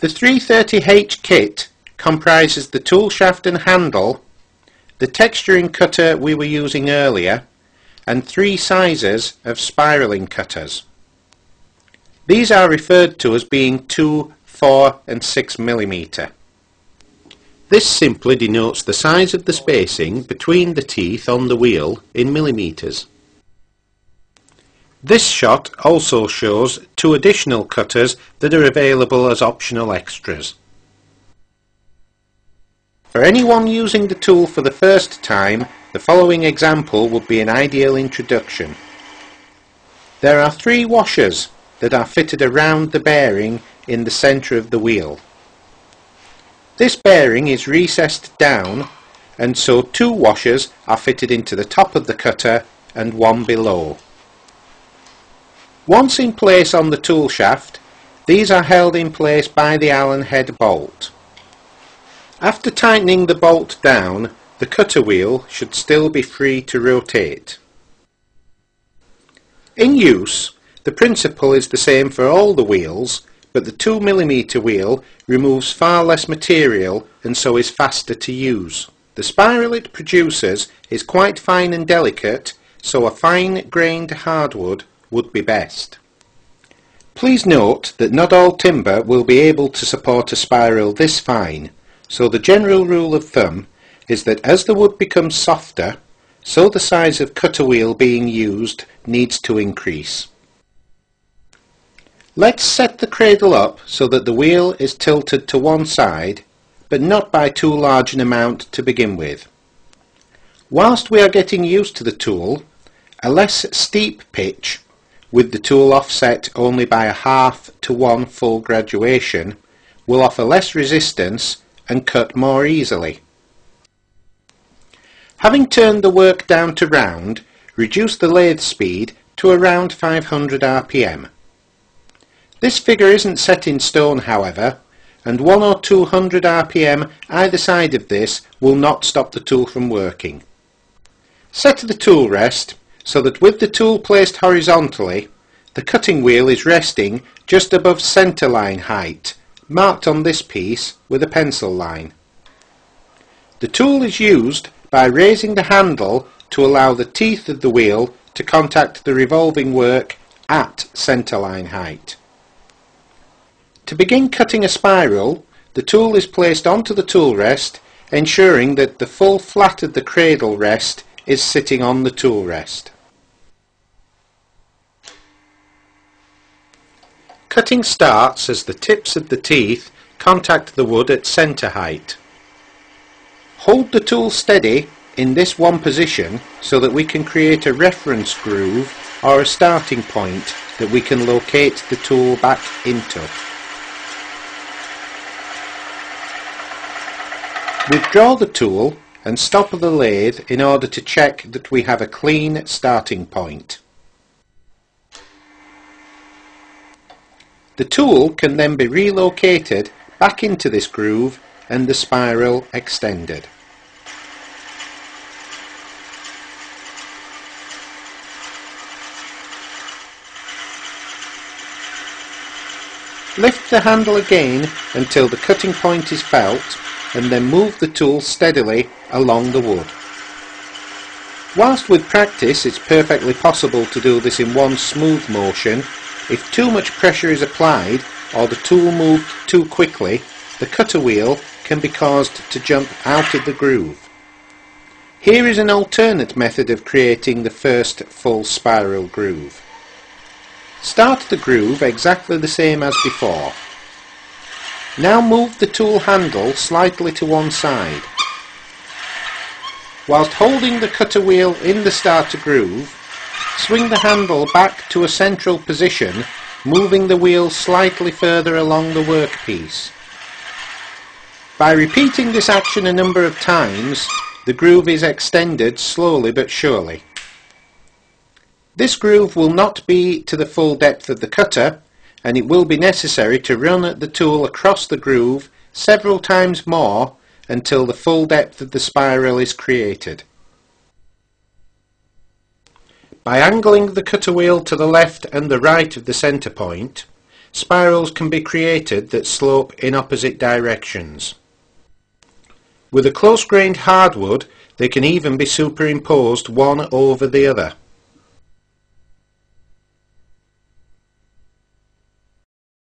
The 330H kit comprises the tool shaft and handle, the texturing cutter we were using earlier, and 3 sizes of spiralling cutters. These are referred to as being 2, 4 and 6 mm. This simply denotes the size of the spacing between the teeth on the wheel in millimetres. This shot also shows 2 additional cutters that are available as optional extras. For anyone using the tool for the first time, the following example would be an ideal introduction. There are 3 washers that are fitted around the bearing in the centre of the wheel. This bearing is recessed down, and so 2 washers are fitted into the top of the cutter and 1 below. Once in place on the tool shaft, these are held in place by the Allen head bolt. After tightening the bolt down, the cutter wheel should still be free to rotate. In use, the principle is the same for all the wheels, but the 2 mm wheel removes far less material and so is faster to use. The spiral it produces is quite fine and delicate, so a fine-grained hardwood would be best. Please note that not all timber will be able to support a spiral this fine, so the general rule of thumb is that as the wood becomes softer, so the size of cutter wheel being used needs to increase. Let's set the cradle up so that the wheel is tilted to one side, but not by too large an amount to begin with. Whilst we are getting used to the tool, a less steep pitch, with the tool offset only by a half to 1 full graduation, will offer less resistance and cut more easily. Having turned the work down to round, reduce the lathe speed to around 500 rpm. This figure isn't set in stone, however, and 100 or 200 rpm either side of this will not stop the tool from working. Set the tool rest so that with the tool placed horizontally, the cutting wheel is resting just above centre line height, marked on this piece with a pencil line. The tool is used by raising the handle to allow the teeth of the wheel to contact the revolving work at centre line height. To begin cutting a spiral, the tool is placed onto the tool rest, ensuring that the full flat of the cradle rest is sitting on the tool rest. Cutting starts as the tips of the teeth contact the wood at centre height. Hold the tool steady in this one position so that we can create a reference groove or a starting point that we can locate the tool back into. Withdraw the tool and stop the lathe in order to check that we have a clean starting point. The tool can then be relocated back into this groove and the spiral extended. Lift the handle again until the cutting point is felt, and then move the tool steadily along the wood. Whilst with practice it's perfectly possible to do this in one smooth motion, if too much pressure is applied or the tool moved too quickly, the cutter wheel can be caused to jump out of the groove. Here is an alternate method of creating the first full spiral groove. Start the groove exactly the same as before. Now move the tool handle slightly to one side. Whilst holding the cutter wheel in the starter groove, swing the handle back to a central position, moving the wheel slightly further along the workpiece. By repeating this action a number of times, the groove is extended slowly but surely. This groove will not be to the full depth of the cutter, and it will be necessary to run the tool across the groove several times more until the full depth of the spiral is created. By angling the cutter wheel to the left and the right of the centre point, spirals can be created that slope in opposite directions. With a close-grained hardwood, they can even be superimposed one over the other.